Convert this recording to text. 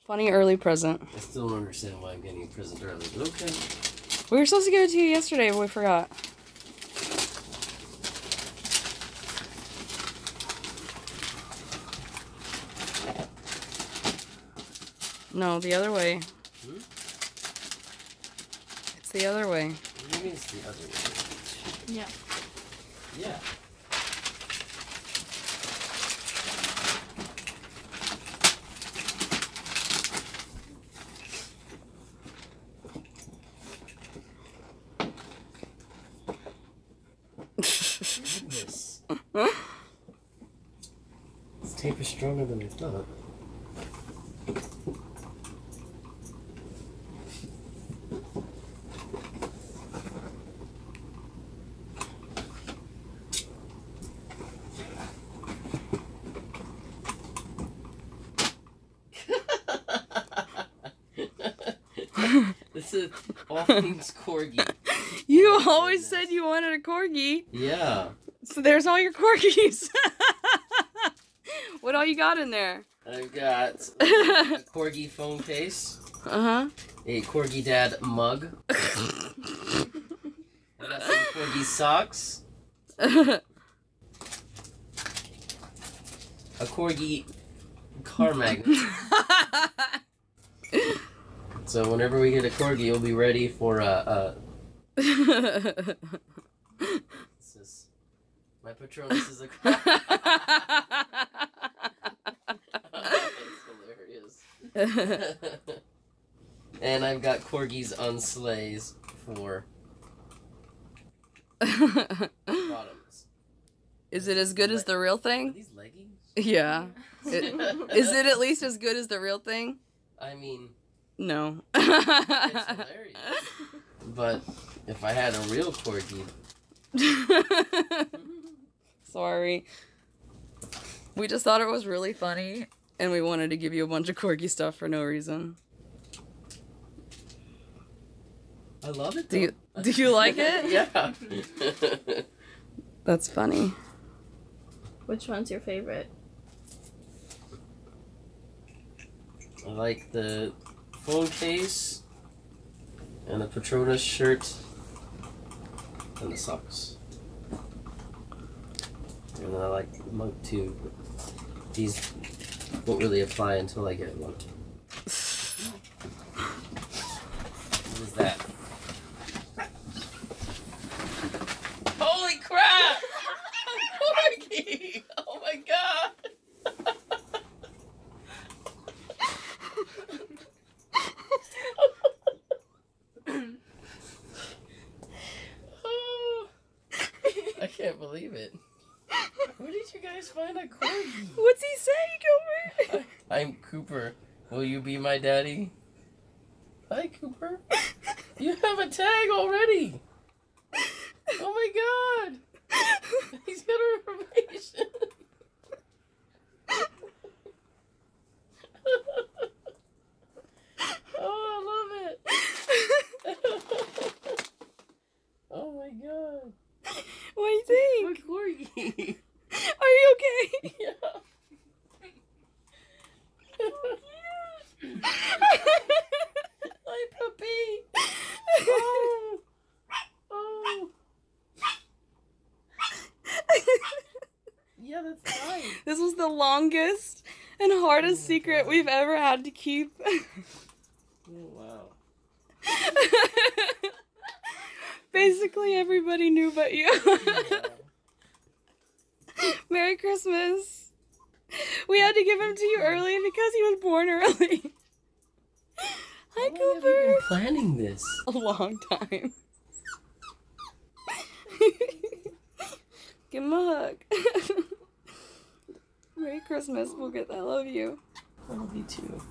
Funny early present. I still don't understand why I'm getting a present early, but okay. We were supposed to give it to you yesterday, but we forgot. No, the other way. Hmm? It's the other way. What do you mean it's the other way? Yeah. Yeah. Goodness. This tape is stronger than I thought. This is all things Corgi. You always said you wanted a corgi. Yeah. So there's all your corgis. What all you got in there? I've got a Corgi phone case. Uh-huh. A Corgi Dad mug. I got some Corgi socks. A Corgi car magnet. So whenever we get a Corgi, you'll be ready for this is, my Patronus is a car. That's hilarious. And I've got Corgis on sleighs for bottoms. Is it as good as the real Are thing? these leggings? Yeah. Is it at least as good as the real thing? I mean, No. it's hilarious. But if I had a real Corgi... Sorry. We just thought it was really funny, and we wanted to give you a bunch of corgi stuff for no reason. I love it, Do though. you like it? Yeah. That's funny. Which one's your favorite? I like the phone case and the Patronus shirt and the socks. And then I like the mug too, but these won't really apply until I get one. What is that? Holy crap! Corgi! Oh my god! Oh, I can't believe it. Where did you guys find a Corgi? What's he saying, Gilbert? I'm Cooper. Will you be my daddy? Hi, Cooper. You have a tag already. Oh my god. He's got our information. Oh, I love it. Oh my god. What do you think? A Corgi. Are you okay? Yeah. Hi, puppy. Oh. Oh. Yeah, that's nice. This was the longest and hardest secret God. we've ever had to keep. Oh, wow. Basically, everybody knew but you. Merry Christmas. We had to give him to you early because he was born early. Hi, How long have you Cooper. been planning this? A long time. Give him a hug. Merry Christmas. We'll get that. I love you. I love you too.